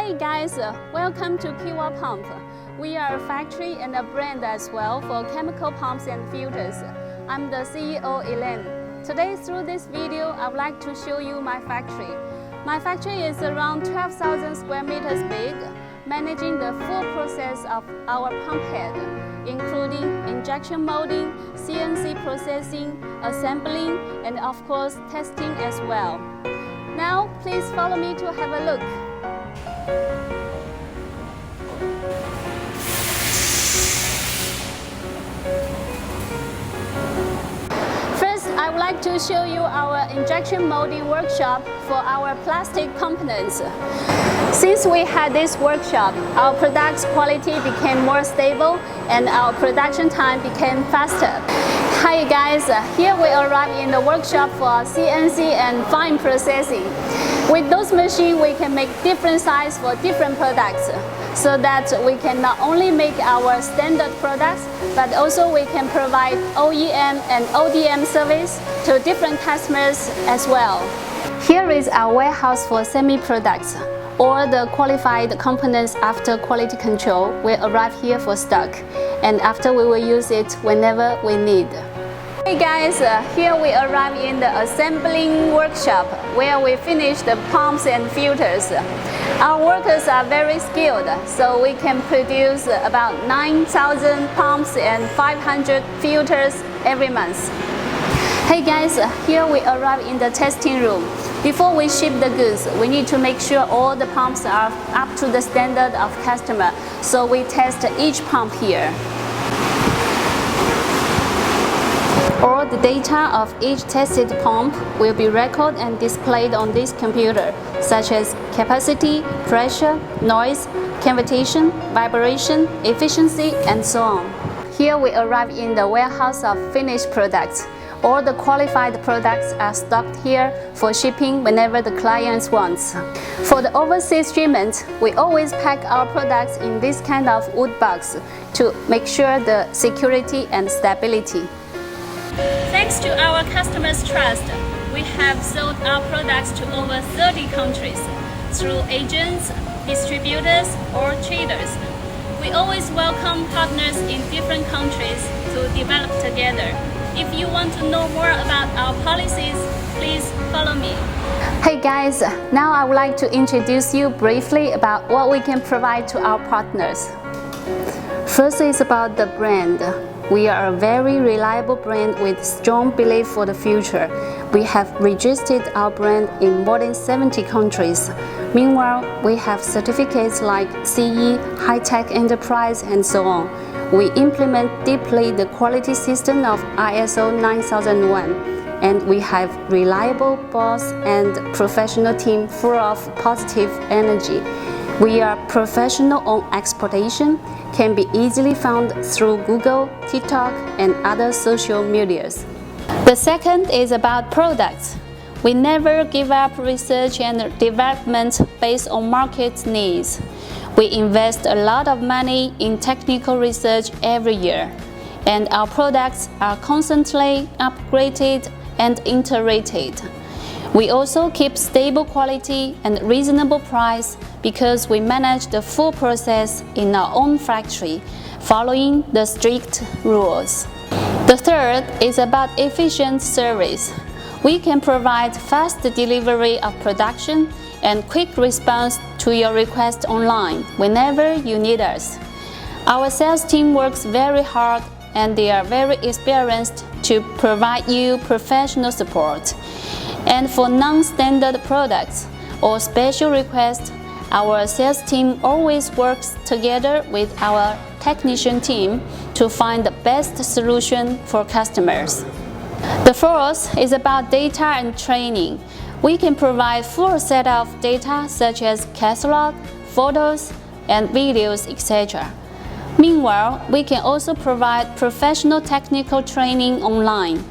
Hey guys, welcome to Kiwa Pump. We are a factory and a brand as well for chemical pumps and filters. I'm the CEO Elaine. Today through this video, I would like to show you my factory. My factory is around 12,000 square meters big, managing the full process of our pump head, including injection molding, CNC processing, assembling, and of course testing as well. Now, please follow me to have a look. First, I would like to show you our injection molding workshop for our plastic components. Since we had this workshop, our product's quality became more stable and our production time became faster. Hi guys, here we arrive in the workshop for CNC and fine processing. With those machines, we can make different sizes for different products, so that we can not only make our standard products, but also we can provide OEM and ODM service to different customers as well. Here is our warehouse for semi-products. All the qualified components after quality control will arrive here for stock, and after we will use it whenever we need. Hey guys, here we arrive in the assembling workshop where we finish the pumps and filters. Our workers are very skilled, so we can produce about 9,000 pumps and 500 filters every month. Hey guys, here we arrive in the testing room. Before we ship the goods, we need to make sure all the pumps are up to the standard of customer, so we test each pump here. All the data of each tested pump will be recorded and displayed on this computer, such as capacity, pressure, noise, cavitation, vibration, efficiency, and so on. Here we arrive in the warehouse of finished products. All the qualified products are stocked here for shipping whenever the client wants. For the overseas shipment, we always pack our products in this kind of wood box to make sure the security and stability. Thanks to our customers' trust, we have sold our products to over 30 countries through agents, distributors, or traders. We always welcome partners in different countries to develop together. If you want to know more about our policies, please follow me. Hey guys, now I would like to introduce you briefly about what we can provide to our partners. First is about the brand. We are a very reliable brand with strong belief for the future. We have registered our brand in more than 70 countries. Meanwhile, we have certificates like CE, High Tech Enterprise, and so on. We implement deeply the quality system of ISO 9001, and we have reliable boss and professional team full of positive energy. We are professional on exportation, can be easily found through Google, TikTok, and other social medias. The second is about products. We never give up research and development based on market needs. We invest a lot of money in technical research every year, and our products are constantly upgraded and iterated. We also keep stable quality and reasonable price because we manage the full process in our own factory, following the strict rules. The third is about efficient service. We can provide fast delivery of production and quick response to your request online whenever you need us. Our sales team works very hard and they are very experienced to provide you professional support. And for non-standard products or special requests, our sales team always works together with our technician team to find the best solution for customers. The fourth is about data and training. We can provide full set of data such as catalog, photos, and videos, etc. Meanwhile, we can also provide professional technical training online.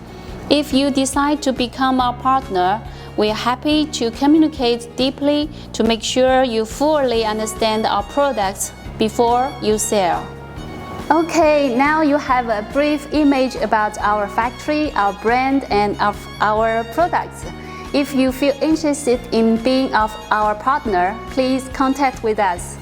If you decide to become our partner, we are happy to communicate deeply to make sure you fully understand our products before you sell. Okay, now you have a brief image about our factory, our brand, and of our products. If you feel interested in being our partner, please contact with us.